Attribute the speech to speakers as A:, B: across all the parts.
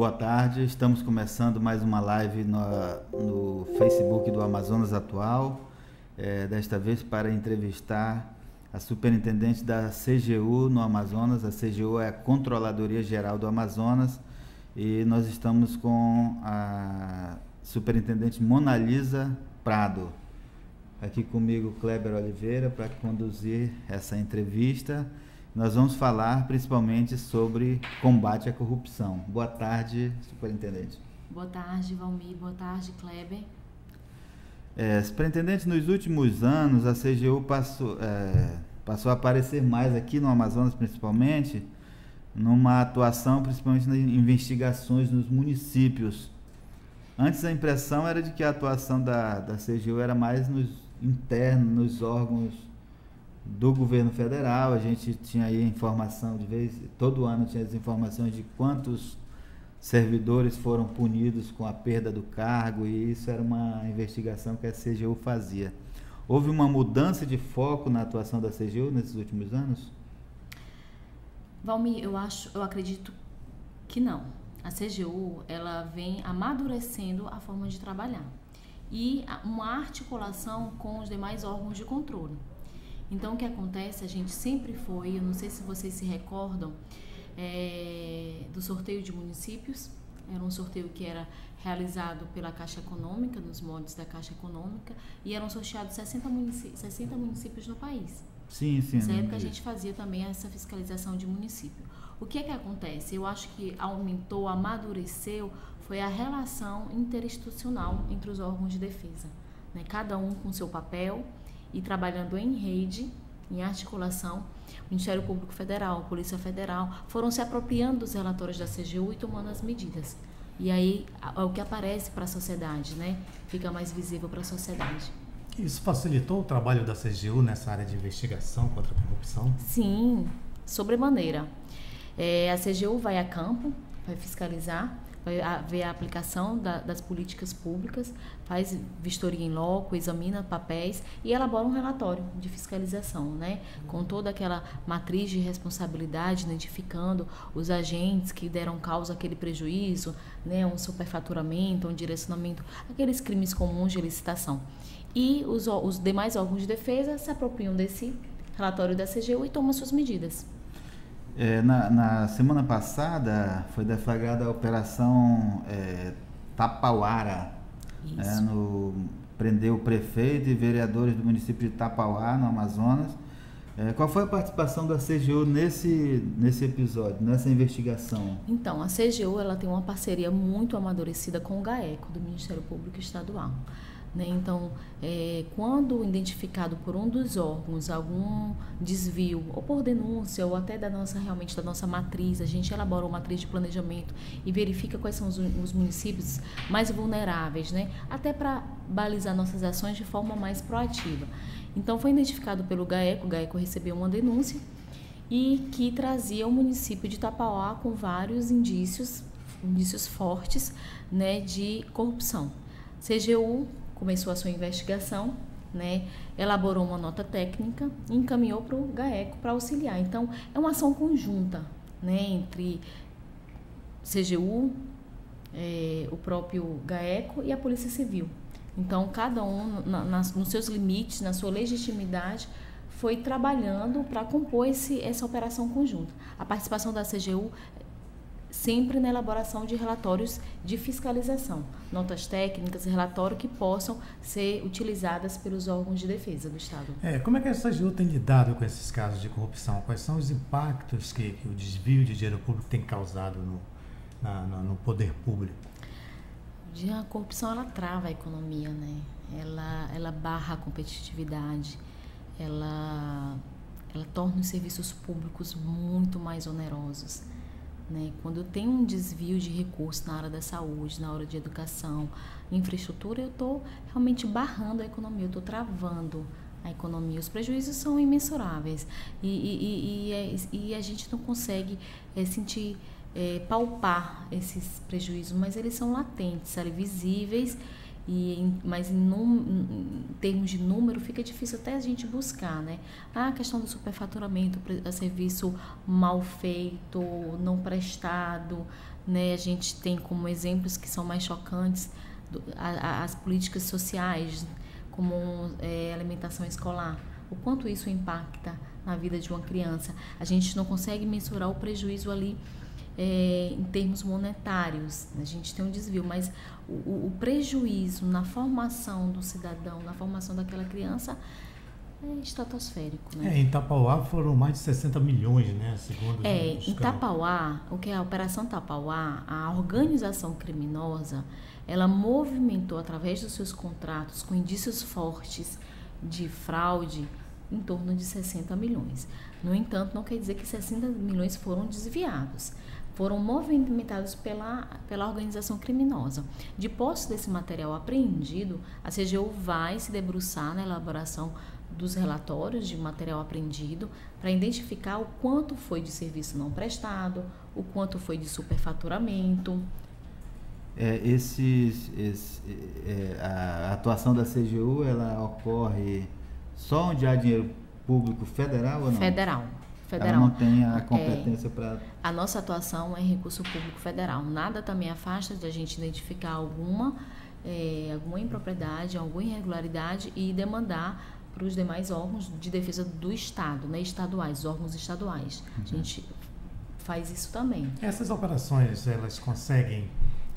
A: Boa tarde, estamos começando mais uma live no Facebook do Amazonas Atual, desta vez para entrevistar a superintendente da CGU no Amazonas. A CGU é a Controladoria Geral do Amazonas e nós estamos com a superintendente Monalisa Prado. Aqui comigo Kleber Oliveira para conduzir essa entrevista. Nós vamos falar principalmente sobre combate à corrupção. Boa tarde, superintendente.
B: Boa tarde, Valmir. Boa tarde, Kleber.
A: Superintendente, nos últimos anos a CGU passou a aparecer mais aqui no Amazonas, principalmente, numa atuação principalmente nas investigações nos municípios. Antes a impressão era de que a atuação da CGU era mais nos órgãos do governo federal. A gente tinha aí informação todo ano tinha as informações de quantos servidores foram punidos com a perda do cargo, e isso era uma investigação que a CGU fazia. Houve uma mudança de foco na atuação da CGU nesses últimos anos?
B: Valmir, eu acredito que não. A CGU, ela vem amadurecendo a forma de trabalhar e uma articulação com os demais órgãos de controle. Então, o que acontece, a gente sempre foi, eu não sei se vocês se recordam, do sorteio de municípios. Era um sorteio que era realizado pela Caixa Econômica, nos moldes da Caixa Econômica, e eram sorteados 60 municípios no país.
A: Sim.
B: Nessa época a gente fazia também essa fiscalização de município. O que é que acontece? Eu acho que aumentou, amadureceu, foi a relação interinstitucional entre os órgãos de defesa, né? Cada um com seu papel e trabalhando em rede, em articulação. O Ministério Público Federal, a Polícia Federal foram se apropriando dos relatórios da CGU e tomando as medidas. E aí é o que aparece para a sociedade, né? Fica mais visível para a sociedade.
C: Isso facilitou o trabalho da CGU nessa área de investigação contra a corrupção?
B: Sim, sobremaneira. A CGU vai a campo, vai fiscalizar, vai ver a aplicação das políticas públicas, faz vistoria em loco, examina papéis e elabora um relatório de fiscalização, né? Com toda aquela matriz de responsabilidade, identificando os agentes que deram causa àquele prejuízo, né? Um superfaturamento, um direcionamento, aqueles crimes comuns de licitação. E os demais órgãos de defesa se apropriam desse relatório da CGU e tomam suas medidas.
A: Na semana passada foi deflagrada a operação Tapauara, prendeu o prefeito e vereadores do município de Tapauá, no Amazonas. Qual foi a participação da CGU nesse episódio, nessa investigação?
B: Então, a CGU ela tem uma parceria muito amadurecida com o GAECO, do Ministério Público Estadual. Né? Então, quando identificado por um dos órgãos algum desvio, ou por denúncia, ou até da nossa matriz, a gente elabora uma matriz de planejamento e verifica quais são os municípios mais vulneráveis, né? Até para balizar nossas ações de forma mais proativa. Então, foi identificado pelo GAECO, o GAECO recebeu uma denúncia e que trazia o município de Tapauá com vários indícios fortes, né, de corrupção. CGU começou a sua investigação, né, elaborou uma nota técnica e encaminhou para o GAECO para auxiliar. Então, é uma ação conjunta, né, entre CGU, o próprio GAECO e a Polícia Civil. Então, cada um, nos seus limites, na sua legitimidade, foi trabalhando para compor essa operação conjunta. A participação da CGU sempre na elaboração de relatórios de fiscalização, notas técnicas e relatórios que possam ser utilizadas pelos órgãos de defesa do Estado.
C: Como é que a CGU tem lidado com esses casos de corrupção? Quais são os impactos que o desvio de dinheiro público tem causado no poder público?
B: A corrupção, ela trava a economia, né? Ela barra a competitividade, ela torna os serviços públicos muito mais onerosos. Né? Quando tem um desvio de recursos na área da saúde, na área de educação, infraestrutura, eu estou realmente barrando a economia, eu estou travando a economia. Os prejuízos são imensuráveis e a gente não consegue palpar esses prejuízos, mas eles são latentes, visíveis, mas em termos de número fica difícil até a gente buscar, né? A questão do superfaturamento, serviço mal feito, não prestado, né? A gente tem como exemplos que são mais chocantes as políticas sociais, como alimentação escolar. O quanto isso impacta na vida de uma criança. A gente não consegue mensurar o prejuízo ali em termos monetários. A gente tem um desvio, mas o prejuízo na formação do cidadão, na formação daquela criança, é estratosférico, né?
C: Em Tapauá foram mais de 60 milhões, né? Segundo
B: em Tapauá, o que é a Operação Tapauá, a organização criminosa, ela movimentou através dos seus contratos com indícios fortes de fraude em torno de 60 milhões. No entanto, não quer dizer que 60 milhões foram desviados. Foram movimentados pela organização criminosa. De posse desse material apreendido, a CGU vai se debruçar na elaboração dos relatórios de material apreendido para identificar o quanto foi de serviço não prestado, o quanto foi de superfaturamento.
A: A atuação da CGU, ela ocorre só onde há dinheiro público federal ou não?
B: Federal.
A: Ela não tem a competência para...
B: A nossa atuação é em recurso público federal. Nada também afasta de a gente identificar alguma impropriedade, alguma irregularidade e demandar para os demais órgãos de defesa do Estado, né, estaduais, órgãos estaduais. A gente faz isso também.
C: Essas operações, elas conseguem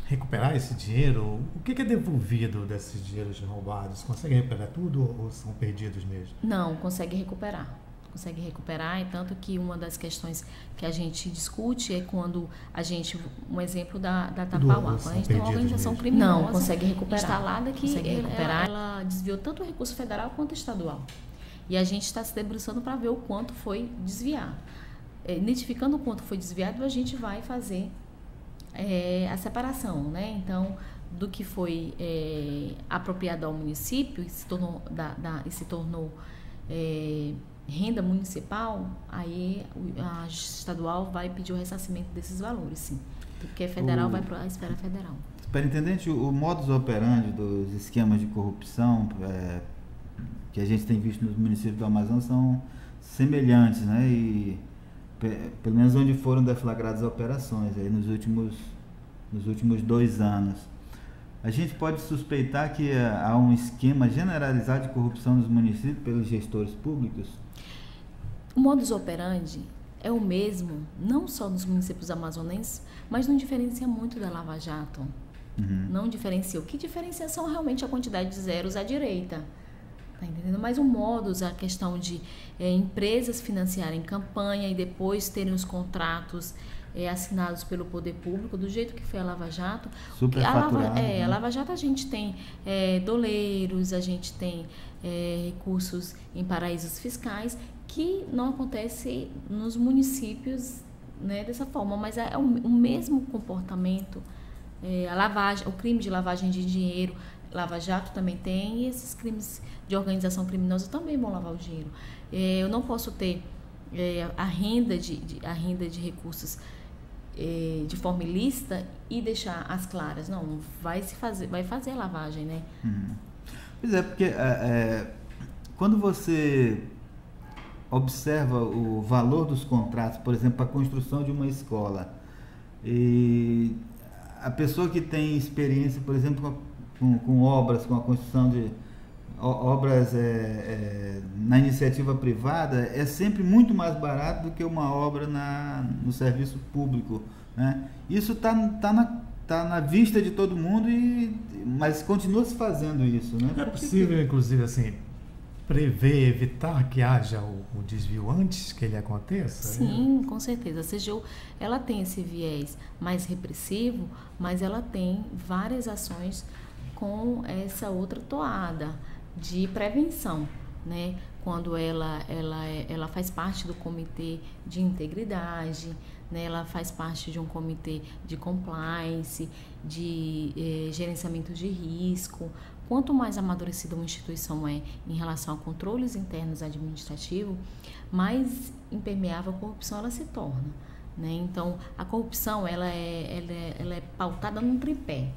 C: recuperar esse dinheiro? O que é devolvido desses dinheiros roubados? Conseguem recuperar tudo ou são perdidos mesmo?
B: Não, consegue recuperar. Consegue recuperar, e tanto que uma das questões que a gente discute é quando a gente, um exemplo da Tapauá, quando a gente tem uma organização criminosa não consegue recuperar, instalada que ela desviou tanto o recurso federal quanto estadual. E a gente está se debruçando para ver o quanto foi desviado. Identificando o quanto foi desviado, a gente vai fazer a separação, né? Então, do que foi apropriado ao município e se tornou renda municipal, aí a estadual vai pedir o ressarcimento desses valores, sim. Porque federal vai para a esfera federal.
A: Superintendente, o modus operandi dos esquemas de corrupção que a gente tem visto nos municípios do Amazonas são semelhantes, né? E pelo menos onde foram deflagradas operações aí nos últimos 2 anos. A gente pode suspeitar que há um esquema generalizado de corrupção nos municípios pelos gestores públicos?
B: O modus operandi é o mesmo, não só nos municípios amazonenses, mas não diferencia muito da Lava Jato. Não diferencia. O que diferencia são realmente a quantidade de zeros à direita. Tá entendendo? Mas o modus, a questão de empresas financiarem campanha e depois terem os contratos assinados pelo poder público, do jeito que foi a Lava Jato. A Lava Jato a gente tem doleiros, a gente tem recursos em paraísos fiscais, que não acontece nos municípios, né, dessa forma, mas é o mesmo comportamento. O crime de lavagem de dinheiro, Lava Jato também tem, e esses crimes de organização criminosa também vão lavar o dinheiro. Eu não posso ter a renda de recursos de forma ilícita e deixar as claras. Não, vai fazer a lavagem, né?
A: Pois é, porque quando você observa o valor dos contratos, por exemplo, para a construção de uma escola, e a pessoa que tem experiência, por exemplo, com obras, com a construção de obras na iniciativa privada, é sempre muito mais barato do que uma obra no serviço público, né? Isso está na vista de todo mundo, mas continua se fazendo isso, né?
C: É possível, inclusive, assim, prever, evitar que haja o desvio antes que ele aconteça?
B: Sim, com certeza. A CGU, ela tem esse viés mais repressivo, mas ela tem várias ações com essa outra toada de prevenção, né? Quando ela faz parte do comitê de integridade, né? Ela faz parte de um comitê de compliance, de gerenciamento de risco. Quanto mais amadurecida uma instituição é em relação a controles internos administrativos, mais impermeável a corrupção ela se torna, né? Então, a corrupção ela é pautada num tripé.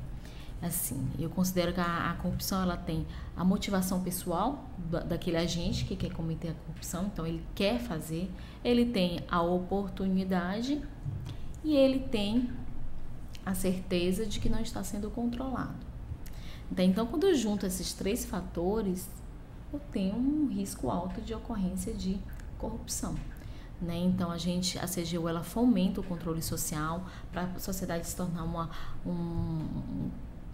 B: Assim, eu considero que a corrupção ela tem a motivação pessoal daquele agente que quer cometer a corrupção, então ele quer fazer, ele tem a oportunidade e ele tem a certeza de que não está sendo controlado. Então, quando eu junto esses 3 fatores, eu tenho um risco alto de ocorrência de corrupção. Né? Então, a CGU, ela fomenta o controle social para a sociedade se tornar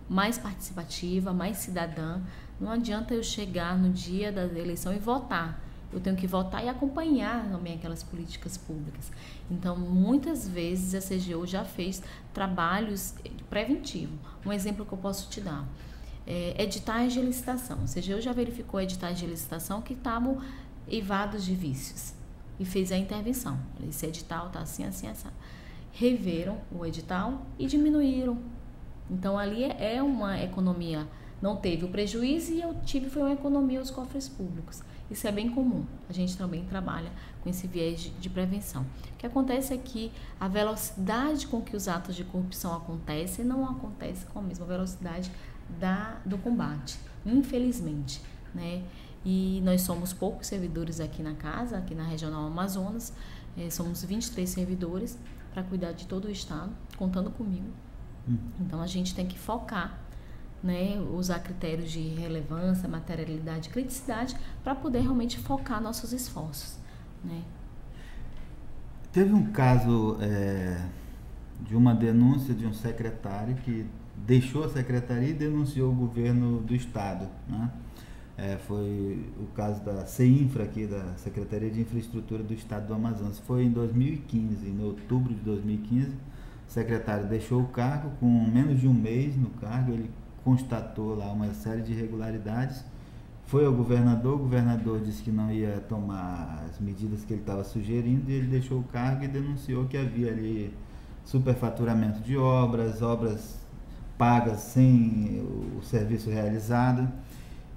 B: mais participativa, mais cidadã. Não adianta eu chegar no dia da eleição e votar. Eu tenho que votar e acompanhar também aquelas políticas públicas. Então, muitas vezes a CGU já fez trabalhos preventivos. Um exemplo que eu posso te dar. Editais de licitação. A CGU já verificou editais de licitação que estavam eivados de vícios e fez a intervenção. Esse edital está assim, assim, assim. Reveram o edital e diminuíram. Então, ali é uma economia. Não teve o prejuízo e eu tive foi uma economia aos cofres públicos. Isso é bem comum. A gente também trabalha com esse viés de prevenção. O que acontece é que a velocidade com que os atos de corrupção acontecem não acontece com a mesma velocidade do combate, infelizmente, né? E nós somos poucos servidores aqui na casa, aqui na Regional Amazonas, somos 23 servidores para cuidar de todo o estado, contando comigo. Então a gente tem que focar, né, usar critérios de relevância, materialidade, criticidade para poder realmente focar nossos esforços, né?
A: Teve um caso de uma denúncia de um secretário que deixou a secretaria e denunciou o governo do estado, né? Foi o caso da CEINFRA aqui, da Secretaria de Infraestrutura do Estado do Amazonas. Foi em 2015, em outubro de 2015, o secretário deixou o cargo, com menos de um mês no cargo, ele constatou lá uma série de irregularidades, foi ao governador, o governador disse que não ia tomar as medidas que ele estava sugerindo e ele deixou o cargo e denunciou que havia ali superfaturamento de obras pagas sem o serviço realizado.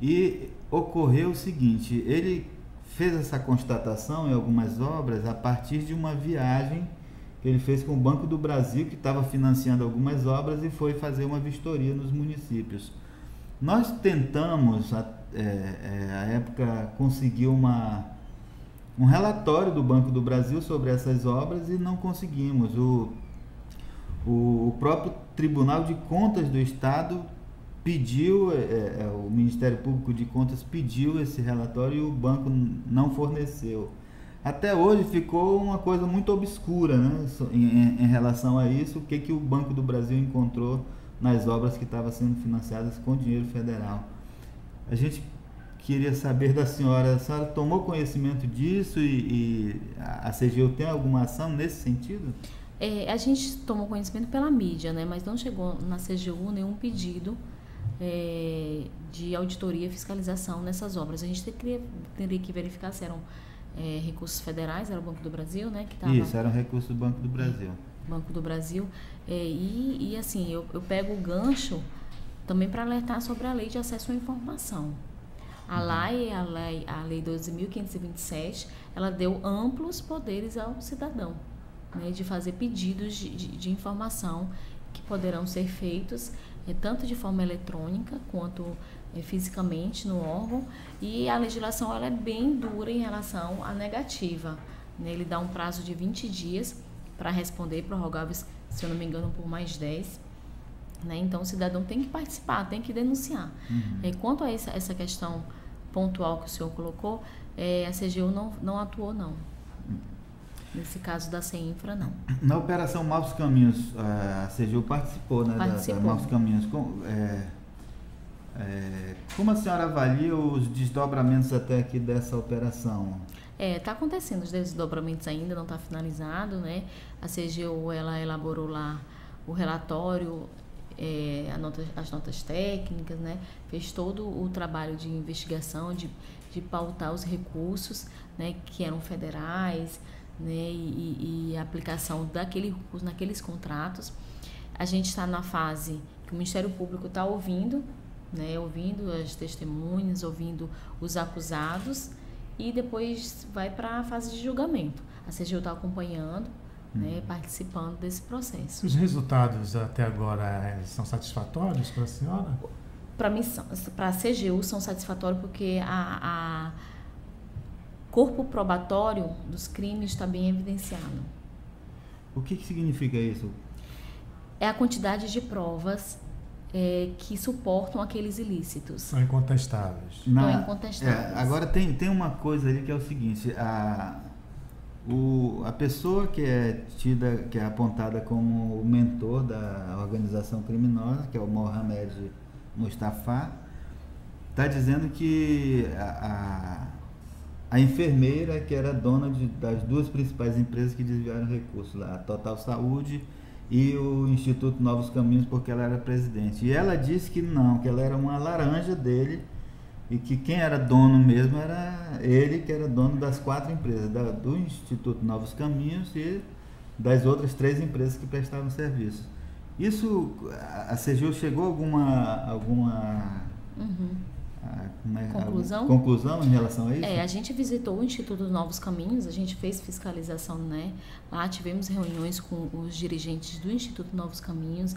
A: E ocorreu o seguinte, ele fez essa constatação em algumas obras a partir de uma viagem que ele fez com o Banco do Brasil, que estava financiando algumas obras, e foi fazer uma vistoria nos municípios. Nós tentamos, à época, conseguir um relatório do Banco do Brasil sobre essas obras e não conseguimos. O próprio Tribunal de Contas do Estado pediu, o Ministério Público de Contas pediu esse relatório e o banco não forneceu. Até hoje ficou uma coisa muito obscura, né, em relação a isso, o que o Banco do Brasil encontrou nas obras que estavam sendo financiadas com dinheiro federal. A gente queria saber da senhora, a senhora tomou conhecimento disso e a CGU tem alguma ação nesse sentido?
B: A gente tomou conhecimento pela mídia, né, mas não chegou na CGU nenhum pedido de auditoria e fiscalização nessas obras. A gente teria que verificar se eram recursos federais, era o Banco do Brasil, né? Que tava,
A: isso, era um recurso do Banco do Brasil.
B: Banco do Brasil. E assim, eu pego o gancho também para alertar sobre a Lei de Acesso à Informação. A Lei 12.527, ela deu amplos poderes ao cidadão, né, de fazer pedidos de informação que poderão ser feitos tanto de forma eletrônica quanto fisicamente no órgão, e a legislação ela é bem dura em relação à negativa, né? Ele dá um prazo de 20 dias para responder, prorrogáveis, se eu não me engano, por mais 10. Né? Então, o cidadão tem que participar, tem que denunciar. Quanto a essa questão pontual que o senhor colocou, a CGU não atuou, não. Nesse caso da CEINFRA, não.
A: Na Operação Maus Caminhos, a CGU participou, né, da Maus Caminhos. Como a senhora avalia os desdobramentos até aqui dessa operação?
B: Está acontecendo os desdobramentos ainda, não está finalizado, né? A CGU, ela elaborou lá o relatório, as notas técnicas, né? Fez todo o trabalho de investigação, de pautar os recursos, né, que eram federais, né, e a aplicação daquele recurso naqueles contratos. A gente está na fase que o Ministério Público está ouvindo, né, ouvindo as testemunhas, ouvindo os acusados, e depois vai para a fase de julgamento. A CGU está acompanhando, né, participando desse processo.
C: Os resultados até agora são satisfatórios para a senhora?
B: Para mim, para a CGU são satisfatórios porque a corpo probatório dos crimes está bem evidenciado.
A: O que significa isso?
B: É a quantidade de provas que suportam aqueles ilícitos.
C: São incontestáveis.
B: São incontestáveis.
A: Agora tem uma coisa ali que é o seguinte, a pessoa que é apontada como o mentor da organização criminosa, que é o Mohamed Mustafa, está dizendo que a enfermeira que era dona das duas principais empresas que desviaram recursos lá, a Total Saúde e o Instituto Novos Caminhos, porque ela era presidente. E ela disse que não, que ela era uma laranja dele e que quem era dono mesmo era ele, que era dono das 4 empresas, do Instituto Novos Caminhos e das outras 3 empresas que prestavam serviço. Isso, a CGU chegou a alguma conclusão em relação a isso?
B: A gente visitou o Instituto Novos Caminhos, a gente fez fiscalização, né? Lá tivemos reuniões com os dirigentes do Instituto Novos Caminhos,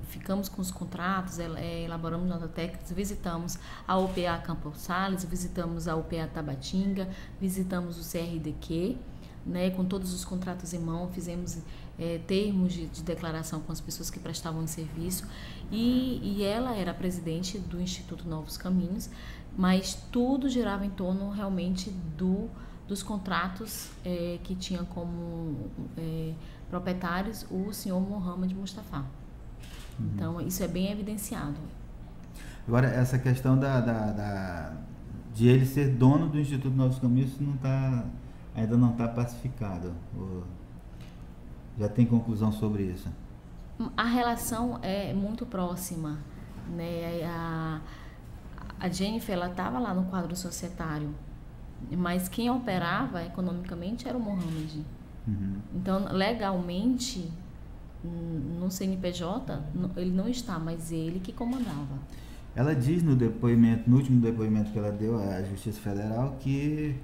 B: ficamos com os contratos, elaboramos nota técnica, visitamos a UPA Campo Sales, visitamos a UPA Tabatinga, visitamos o CRDQ, né, com todos os contratos em mão, fizemos termos de declaração com as pessoas que prestavam em serviço e ela era presidente do Instituto Novos Caminhos, mas tudo girava em torno realmente dos contratos que tinha como proprietários o senhor Mohamed Mustafa. Então, isso é bem evidenciado.
A: Agora, essa questão de ele ser dono do Instituto Novos Caminhos ainda não está pacificado. Já tem conclusão sobre isso?
B: A relação é muito próxima, né? A Jennifer, ela estava lá no quadro societário, mas quem operava economicamente era o Mohamed. Então, legalmente, no CNPJ, ele não está, mas ele que comandava.
A: Ela diz no último depoimento que ela deu à Justiça Federal, que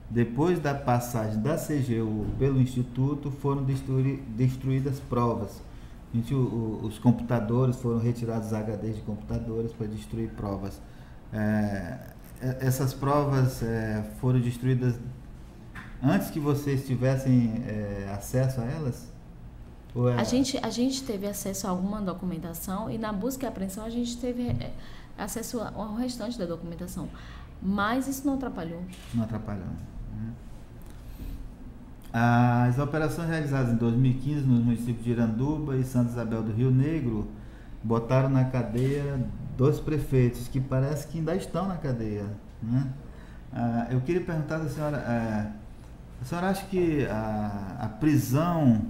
A: depois da passagem da CGU pelo Instituto, foram destruídas provas. Os computadores foram retirados, os HDs de computadores para destruir provas. Essas provas foram destruídas antes que vocês tivessem acesso a elas?
B: A gente teve acesso a alguma documentação e na busca e apreensão a gente teve acesso ao restante da documentação. Mas isso não atrapalhou.
A: Não atrapalhou. As operações realizadas em 2015 nos municípios de Iranduba e Santa Isabel do Rio Negro botaram na cadeia 2 prefeitos que parece que ainda estão na cadeia, né? Eu queria perguntar à senhora, a senhora acha que a prisão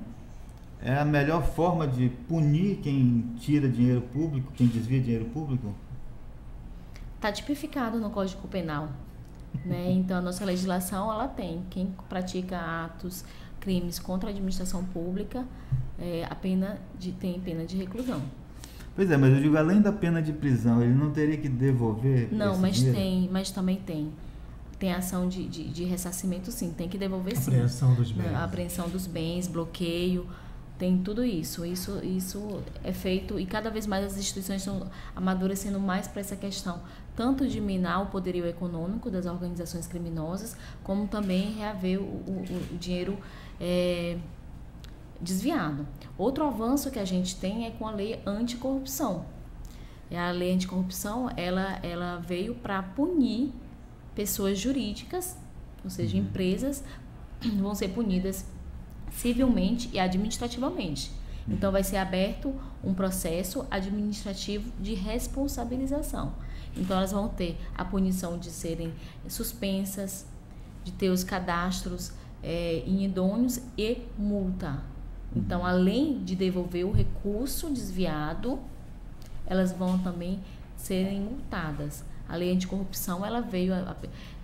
A: é a melhor forma de punir quem tira dinheiro público, quem desvia dinheiro público?
B: Está tipificado no Código Penal, né? Então, a nossa legislação, ela tem. Quem pratica crimes contra a administração pública, tem pena de reclusão.
A: Pois é, mas eu digo, além da pena de prisão, ele não teria que devolver?
B: Não, mas também tem. Tem ação de ressarcimento, sim, tem que devolver, sim.
C: Apreensão dos bens.
B: A apreensão dos bens, bloqueio, tem tudo isso. Isso é feito e cada vez mais as instituições estão amadurecendo mais para essa questão, tanto de minar o poderio econômico das organizações criminosas, como também reaver o dinheiro desviado. Outro avanço que a gente tem é com a lei anticorrupção. A lei anticorrupção, ela veio para punir pessoas jurídicas, ou seja, empresas, vão ser punidas civilmente e administrativamente. Então, vai ser aberto um processo administrativo de responsabilização. Então, elas vão ter a punição de serem suspensas, de ter os cadastros inidôneos e multa. Então, além de devolver o recurso desviado, elas vão também serem multadas. A lei anticorrupção, ela veio,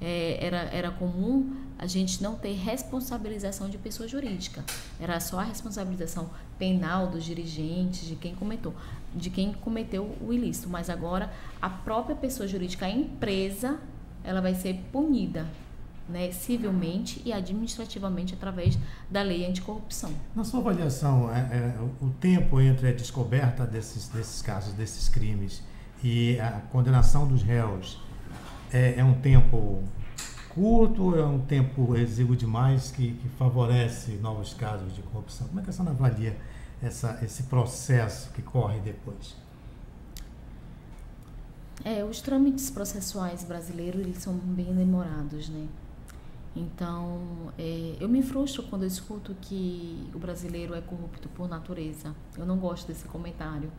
B: era comum a gente não ter responsabilização de pessoa jurídica. Era só a responsabilização penal dos dirigentes, de quem cometeu o ilícito. Mas agora, a própria pessoa jurídica, a empresa, ela vai ser punida, né, civilmente e administrativamente através da lei anticorrupção.
C: Na sua avaliação, o tempo entre a descoberta desses casos, desses crimes, e a condenação dos réus é um tempo curto ou é um tempo exíguo demais que favorece novos casos de corrupção? Como é que a senhora avalia esse processo que corre depois?
B: Os trâmites processuais brasileiros, eles são bem demorados, né? Então, eu me frustro quando eu escuto que o brasileiro é corrupto por natureza. Eu não gosto desse comentário,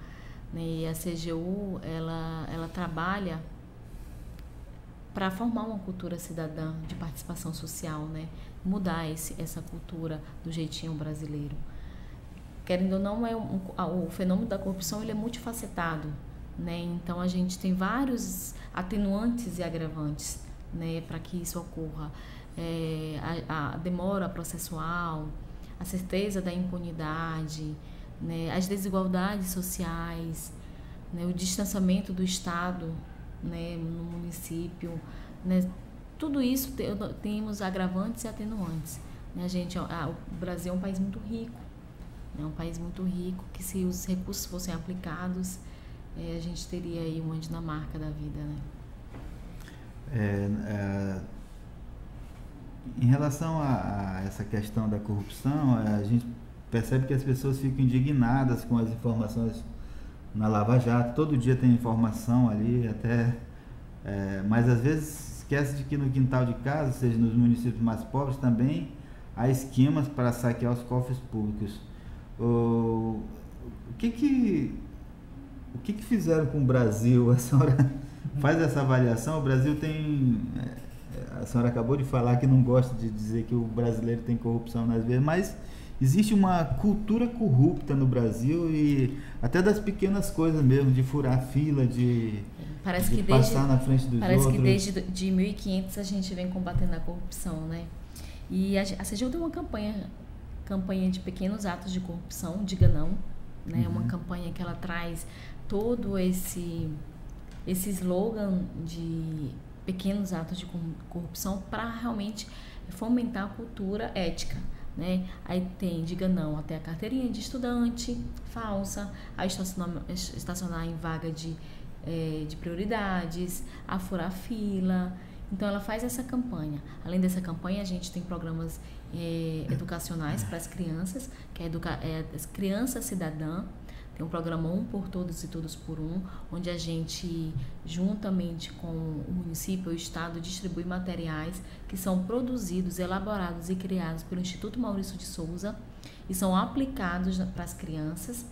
B: né? E a CGU, ela trabalha para formar uma cultura cidadã de participação social, né? Mudar essa cultura do jeitinho brasileiro. Querendo ou não, o fenômeno da corrupção ele é multifacetado, né? Então, a gente tem vários atenuantes e agravantes, né, para que isso ocorra. A demora processual, a certeza da impunidade, né, as desigualdades sociais, né, o distanciamento do Estado, né, no município, né, tudo isso temos agravantes e atenuantes, né? O Brasil é um país muito rico, né, um país muito rico que, se os recursos fossem aplicados, a gente teria aí uma Dinamarca da vida, né?
A: Em relação a essa questão da corrupção, a gente percebe que as pessoas ficam indignadas com as informações na Lava Jato. Todo dia tem informação ali, mas às vezes esquece de que no quintal de casa, seja nos municípios mais pobres, também há esquemas para saquear os cofres públicos. O que fizeram com o Brasil? A senhora faz essa avaliação? O Brasil tem... A senhora acabou de falar que não gosta de dizer que o brasileiro tem corrupção nas vezes, mas existe uma cultura corrupta no Brasil, e até das pequenas coisas mesmo, de furar fila, de passar na frente dos outros.
B: Parece que desde 1500 a gente vem combatendo a corrupção, né? E a CGU tem uma campanha de pequenos atos de corrupção, diga não, né? Uma campanha que ela traz todo esse slogan de pequenos atos de corrupção para realmente fomentar a cultura ética, né? Aí tem, diga não, até a carteirinha de estudante falsa, a estacionar em vaga de prioridades, a furar fila. Então, ela faz essa campanha. Além dessa campanha, a gente tem programas educacionais para as crianças, que é Criança Cidadã. Tem um programa Um por Todos e Todos por Um, onde a gente, juntamente com o município e o estado, distribui materiais que são produzidos, elaborados e criados pelo Instituto Maurício de Souza e são aplicados para as crianças,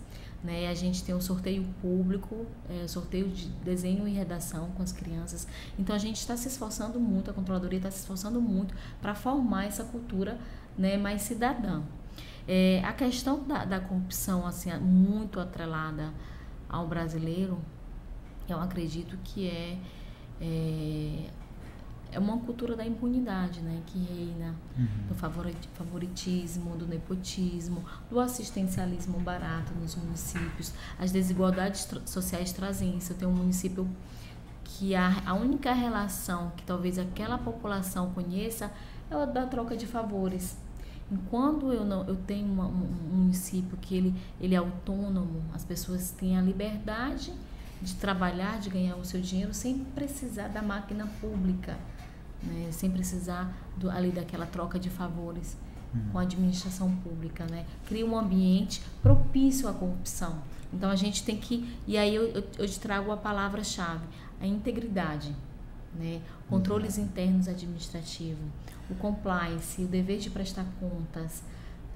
B: né? A gente tem um sorteio público, sorteio de desenho e redação com as crianças. Então, a gente está se esforçando muito, a controladoria está se esforçando muito para formar essa cultura, né, mais cidadã. A questão da corrupção, assim, muito atrelada ao brasileiro, eu acredito que é uma cultura da impunidade, né, que reina, do favoritismo, do nepotismo, do assistencialismo barato nos municípios. As desigualdades sociais trazem isso. Eu tenho um município que a única relação que talvez aquela população conheça é a da troca de favores. Enquanto eu tenho um município que ele é autônomo, as pessoas têm a liberdade de trabalhar, de ganhar o seu dinheiro sem precisar da máquina pública, né? Sem precisar ali daquela troca de favores com a administração pública, né? Cria um ambiente propício à corrupção. Então, a gente tem que... E aí eu te trago a palavra-chave, a integridade, né? Controles internos administrativos, o compliance, o dever de prestar contas,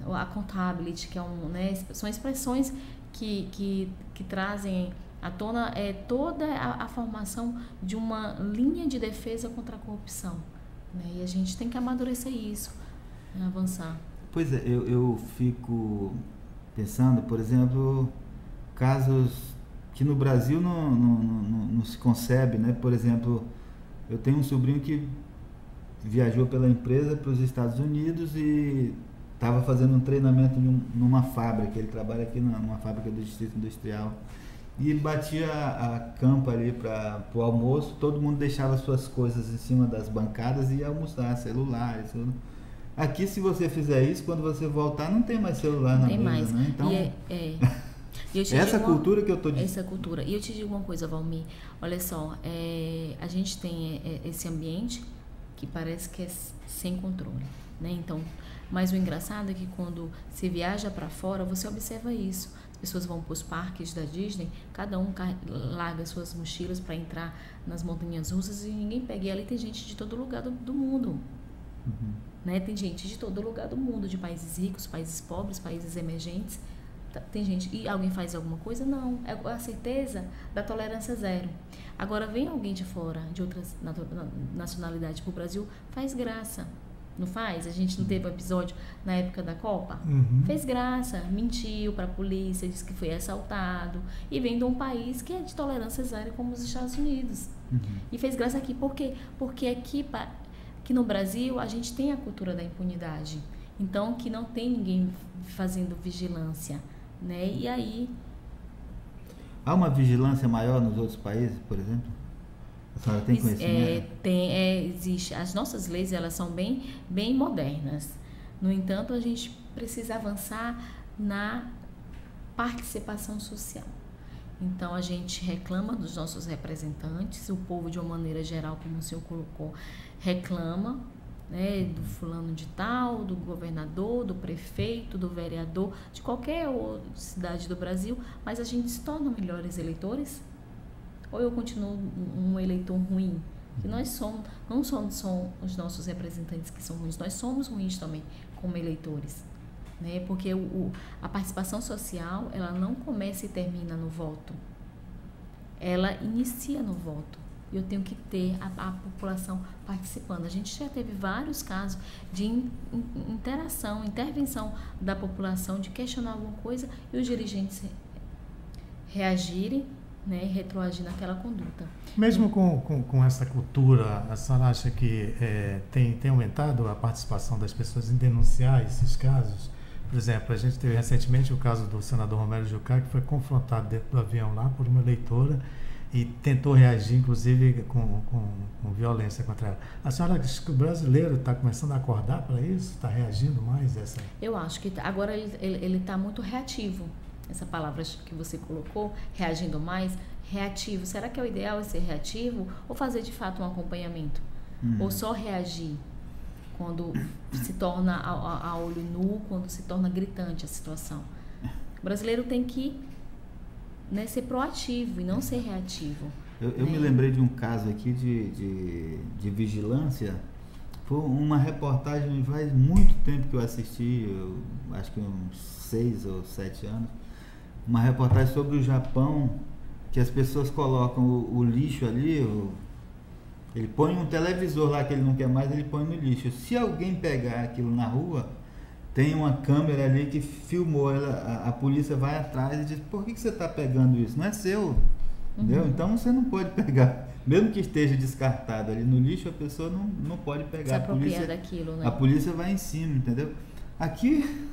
B: a accountability, que né, são expressões que trazem à tona toda a formação de uma linha de defesa contra a corrupção, né? E a gente tem que amadurecer isso, né, avançar.
A: Pois é, eu fico pensando, por exemplo, casos que no Brasil não se concebe, né? Por exemplo, eu tenho um sobrinho que viajou pela empresa para os Estados Unidos e estava fazendo um treinamento numa fábrica. Ele trabalha aqui numa fábrica do Distrito Industrial. E ele batia a campa ali para o almoço, todo mundo deixava suas coisas em cima das bancadas e ia almoçar, celulares, tudo. Aqui, se você fizer isso, quando você voltar, não tem mais celular na mesa, né? Então, essa cultura que eu estou dizendo.
B: Essa cultura. E eu te digo uma coisa, Valmir. Olha só, a gente tem esse ambiente que parece que é sem controle, né? Então, Mas o engraçado é que quando se viaja para fora, você observa isso. As pessoas vão para os parques da Disney, cada um larga suas mochilas para entrar nas montanhas russas e ninguém pega. E ali tem gente de todo lugar do mundo. Né? Tem gente de todo lugar do mundo, de países ricos, países pobres, países emergentes. Tem gente, e alguém faz alguma coisa? Não, é a certeza da tolerância zero. Agora vem alguém de fora, de outras nacionalidades para o Brasil, faz graça, não faz? A gente não teve um episódio na época da Copa? Fez graça, mentiu para a polícia, disse que foi assaltado, e vem de um país que é de tolerância zero como os Estados Unidos. E fez graça aqui, por quê? Porque aqui no Brasil a gente tem a cultura da impunidade, então que não tem ninguém fazendo vigilância. Né? E aí...
A: Há uma vigilância maior nos outros países, por exemplo? A senhora tem conhecimento?
B: Existe. As nossas leis, elas são bem modernas. No entanto, a gente precisa avançar na participação social. Então, a gente reclama dos nossos representantes, o povo, de uma maneira geral, como o senhor colocou, reclama, né, do fulano de tal, do governador, do prefeito, do vereador, de qualquer outra cidade do Brasil, mas a gente se torna melhores eleitores? Ou eu continuo um eleitor ruim? Que nós não somos os nossos representantes que são ruins, nós somos ruins também como eleitores, né? Porque a participação social, ela não começa e termina no voto, ela inicia no voto. Eu tenho que ter a população participando. A gente já teve vários casos de intervenção da população, de questionar alguma coisa e os dirigentes reagirem, né, retroagir naquela conduta.
C: Mesmo com essa cultura, a senhora acha que tem aumentado a participação das pessoas em denunciar esses casos? Por exemplo, a gente teve recentemente o caso do senador Romero Jucá, que foi confrontado dentro do avião lá por uma eleitora e tentou reagir, inclusive, com violência contra ela. A senhora acha que o brasileiro está começando a acordar para isso? Está reagindo mais?
B: Eu acho que agora ele está muito reativo. Essa palavra que você colocou, reagindo mais, reativo. Será que é o ideal é ser reativo ou fazer, de fato, um acompanhamento? Ou só reagir quando se torna a olho nu, quando se torna gritante a situação? O brasileiro tem que, né, ser proativo e não ser reativo.
A: Eu me lembrei de um caso aqui de vigilância. Foi uma reportagem, faz muito tempo que eu assisti, acho que uns 6 ou 7 anos, uma reportagem sobre o Japão, que as pessoas colocam o lixo ali, ele põe um televisor lá que ele não quer mais, ele põe no lixo. Se alguém pegar aquilo na rua, tem uma câmera ali que filmou ela, a polícia vai atrás e diz: por que você está pegando isso? Não é seu, entendeu? Então você não pode pegar, mesmo que esteja descartado ali no lixo, a pessoa não pode pegar. Se
B: apropriar daquilo, né?
A: A polícia vai em cima, entendeu? Aqui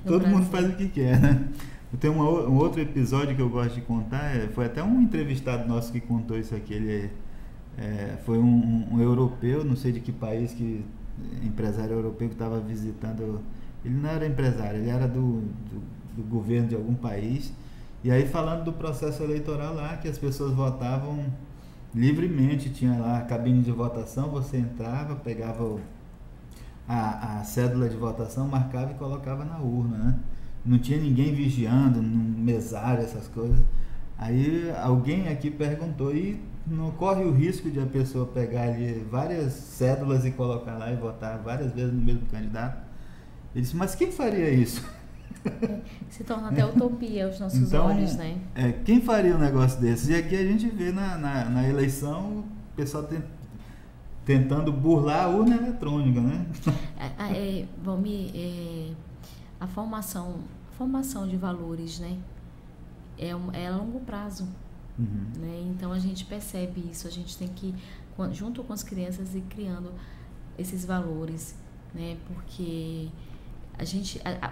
A: todo mundo faz o que quer, né? Tem um outro episódio que eu gosto de contar, foi até um entrevistado nosso que contou isso aqui. Ele foi um europeu, não sei de que país, empresário europeu que estava visitando. Ele não era empresário, ele era do governo de algum país. E aí, falando do processo eleitoral lá, que as pessoas votavam livremente, tinha lá a cabine de votação, você entrava, pegava a cédula de votação, marcava e colocava na urna, né? Não tinha ninguém vigiando, mesário, essas coisas. Aí alguém aqui perguntou: e não corre o risco de a pessoa pegar ali várias cédulas e colocar lá e votar várias vezes no mesmo candidato? Ele disse: mas quem faria isso?
B: Se torna até utopia aos nossos olhos, né?
A: Quem faria um negócio desse? E aqui a gente vê na eleição o pessoal tentando burlar a urna eletrônica, né?
B: A formação de valores, né, é a longo prazo, né? Então a gente percebe isso, a gente tem que, junto com as crianças, ir criando esses valores, né? Porque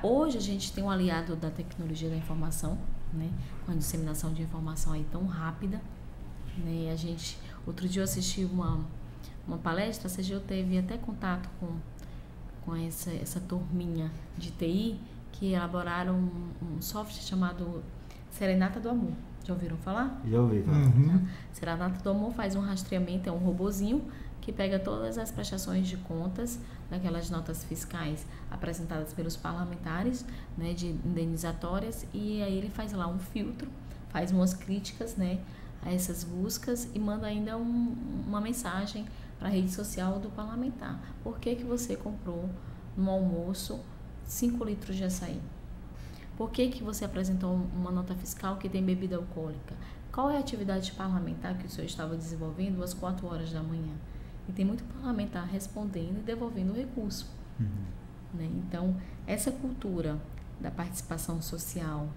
B: hoje a gente tem um aliado da tecnologia da informação, né? Com a disseminação de informação aí tão rápida, né? Outro dia eu assisti uma palestra, a CGU teve até contato com essa turminha de TI, que elaboraram um software chamado Serenata do Amor. Já ouviram falar?
A: Já ouvi falar.
B: Serenata do Amor faz um rastreamento, é um robozinho que pega todas as prestações de contas daquelas notas fiscais apresentadas pelos parlamentares, né, de indenizatórias, e aí ele faz lá um filtro, faz umas críticas, né, a essas buscas e manda ainda uma mensagem para a rede social do parlamentar. Por que que você comprou no almoço 5 litros de açaí? Por que que você apresentou uma nota fiscal que tem bebida alcoólica? Qual é a atividade parlamentar que o senhor estava desenvolvendo às 4 horas da manhã? E tem muito parlamentar respondendo e devolvendo o recurso. Né? Então, essa cultura da participação social,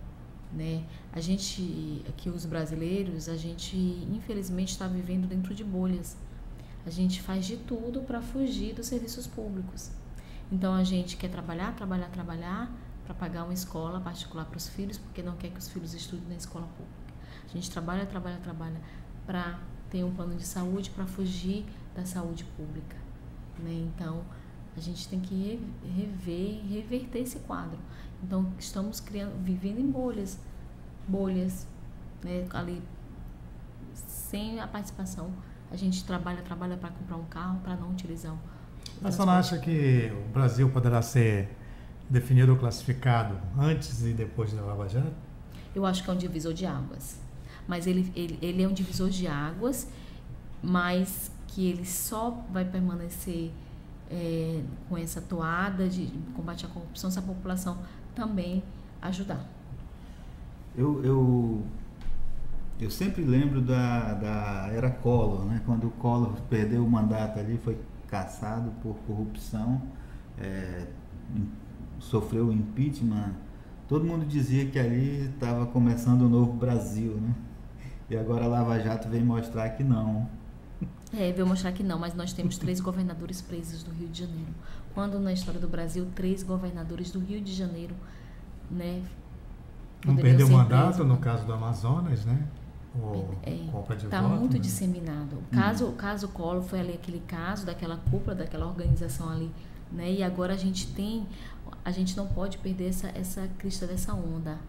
B: né? A gente, aqui os brasileiros, a gente infelizmente está vivendo dentro de bolhas. A gente faz de tudo para fugir dos serviços públicos. Então, a gente quer trabalhar para pagar uma escola particular para os filhos, porque não quer que os filhos estudem na escola pública. A gente trabalha para ter um plano de saúde, para fugir da saúde pública. Né? Então, a gente tem que reverter esse quadro. Então, estamos vivendo em bolhas, né? Ali, sem a participação. A gente trabalha para comprar um carro, para não utilizar
C: A senhora acha que o Brasil poderá ser definido ou classificado antes e depois da Lava Jato?
B: Eu acho que é um divisor de águas. Mas ele é um divisor de águas, mas que ele só vai permanecer com essa toada de combate à corrupção se a população também ajudar.
A: Eu sempre lembro da era Collor, né? Quando o Collor perdeu o mandato ali, foi cassado por corrupção, sofreu impeachment. Todo mundo dizia que ali estava começando o novo Brasil, né? E agora a Lava Jato vem mostrar que não.
B: Veio mostrar que não, mas nós temos 3 governadores presos do Rio de Janeiro. Quando na história do Brasil, 3 governadores do Rio de Janeiro, né?
C: Não perdeu o mandato no caso do Amazonas, né?
B: Está muito disseminado. O caso Collor foi ali aquele caso daquela cúpula, daquela organização ali, né? E agora a gente não pode perder essa crista dessa onda,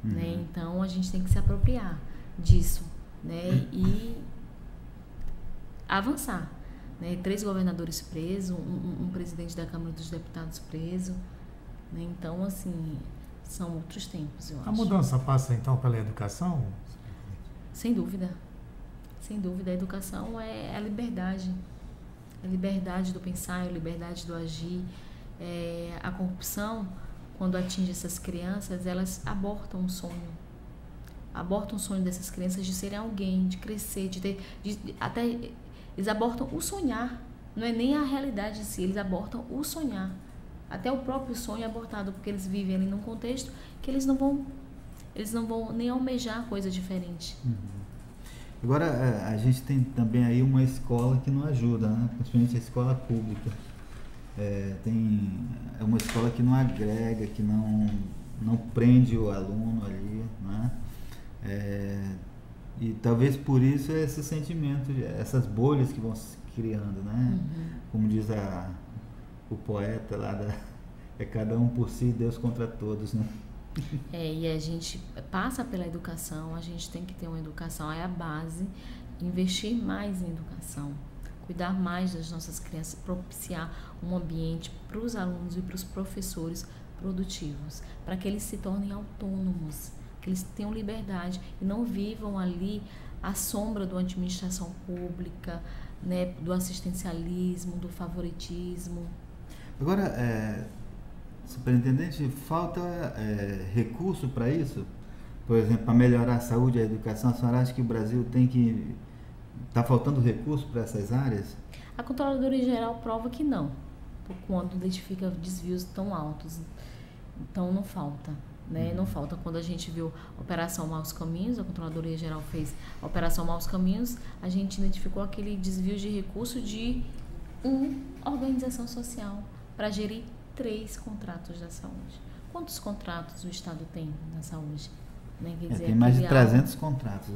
B: né? Então a gente tem que se apropriar disso, né? E avançar, né? 3 governadores presos, um presidente da Câmara dos Deputados preso, né? Então, assim, são outros tempos, eu acho.
C: A mudança passa então pela educação?
B: Sem dúvida, a educação é a liberdade do pensar, a liberdade do agir. A corrupção, quando atinge essas crianças, elas abortam um sonho dessas crianças de serem alguém, de crescer, até eles abortam o sonhar, não é nem a realidade em si, eles abortam o sonhar, até o próprio sonho é abortado, porque eles vivem ali num contexto que eles não vão nem almejar coisa diferente.
A: Agora, a gente tem também aí uma escola que não ajuda, né? Principalmente a escola pública. É uma escola que não agrega, que não prende o aluno ali, né? E talvez por isso esse sentimento, essas bolhas que vão se criando, né? Como diz o poeta lá, é cada um por si, Deus contra todos, né?
B: E a gente passa pela educação, a gente tem que ter uma educação, é a base, investir mais em educação, cuidar mais das nossas crianças, propiciar um ambiente para os alunos e para os professores produtivos, para que eles se tornem autônomos, que eles tenham liberdade e não vivam ali à sombra da administração pública, né, do assistencialismo, do favoritismo.
A: Agora, superintendente, falta recurso para isso? Por exemplo, para melhorar a saúde e a educação, a senhora acha que o Brasil está faltando recurso para essas áreas?
B: A Controladoria Geral prova que não, quando identifica desvios tão altos. Então não falta, né? Não falta. Quando a gente viu a Operação Maus Caminhos, a Controladoria Geral fez a Operação Maus Caminhos, a gente identificou aquele desvio de recurso de uma organização social para gerir 3 contratos da saúde. Quantos contratos o Estado tem na saúde? Né? Quer dizer,
A: tem mais de 300 contratos.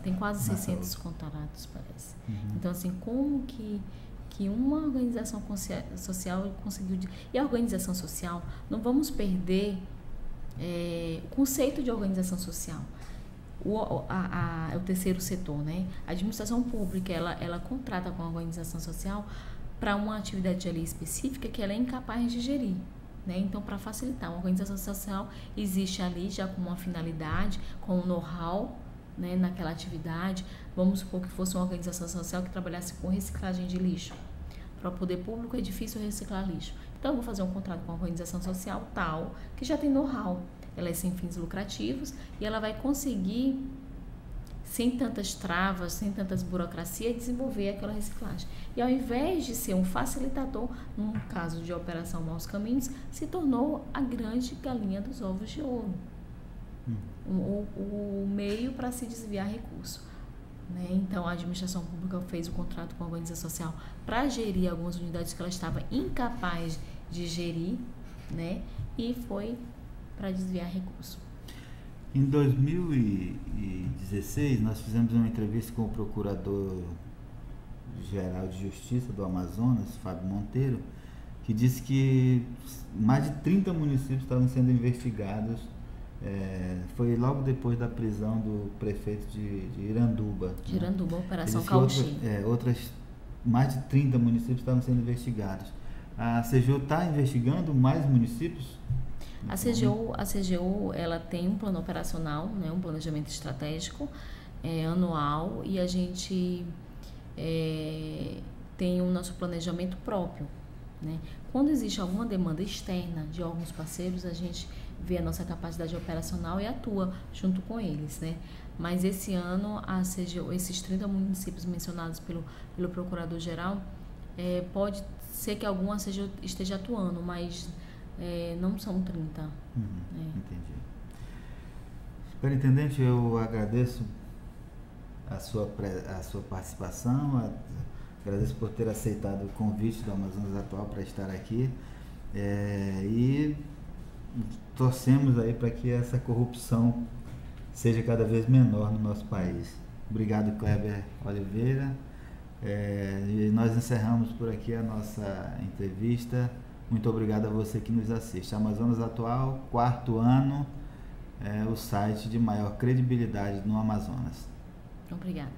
B: Tem quase 600 saúde. Contratos, parece. Então, assim, como que uma organização social conseguiu... E a organização social, não vamos perder o conceito de organização social. É o terceiro setor, né? A administração pública, ela contrata com a organização social para uma atividade ali específica que ela é incapaz de gerir, né? Então, para facilitar, uma organização social existe ali já com uma finalidade, com um know-how, né, naquela atividade. Vamos supor que fosse uma organização social que trabalhasse com reciclagem de lixo. Para o poder público é difícil reciclar lixo. Então, eu vou fazer um contrato com a organização social tal, que já tem know-how. Ela é sem fins lucrativos e ela vai conseguir, sem tantas travas, sem tantas burocracias, desenvolver aquela reciclagem. E ao invés de ser um facilitador, num caso de Operação Maus Caminhos, se tornou a grande galinha dos ovos de ouro. O meio para se desviar recurso. Né? Então, a administração pública fez o contrato com a organização social para gerir algumas unidades que ela estava incapaz de gerir, né? E foi para desviar recurso.
A: Em 2016, nós fizemos uma entrevista com o Procurador-Geral de Justiça do Amazonas, Fábio Monteiro, que disse que mais de 30 municípios estavam sendo investigados. Foi logo depois da prisão do prefeito de Iranduba.
B: De Iranduba, né? Operação
A: Cauchi. Mais de 30 municípios estavam sendo investigados. A CGU está investigando mais municípios?
B: A CGU ela tem um plano operacional, né, um planejamento estratégico anual, e a gente tem o nosso planejamento próprio. Né? Quando existe alguma demanda externa de órgãos parceiros, a gente vê a nossa capacidade operacional e atua junto com eles. Né? Mas esse ano, a CGU, esses 30 municípios mencionados pelo Procurador-Geral, pode ser que alguma esteja atuando, mas não são 30.
A: Entendi. Superintendente, eu agradeço a sua participação, agradeço por ter aceitado o convite do Amazonas Atual para estar aqui, e torcemos aí para que essa corrupção seja cada vez menor no nosso país. Obrigado, Kleber Oliveira. E nós encerramos por aqui a nossa entrevista. Muito obrigado a você que nos assiste. Amazonas Atual, 4º ano, o site de maior credibilidade no Amazonas.
B: Obrigada.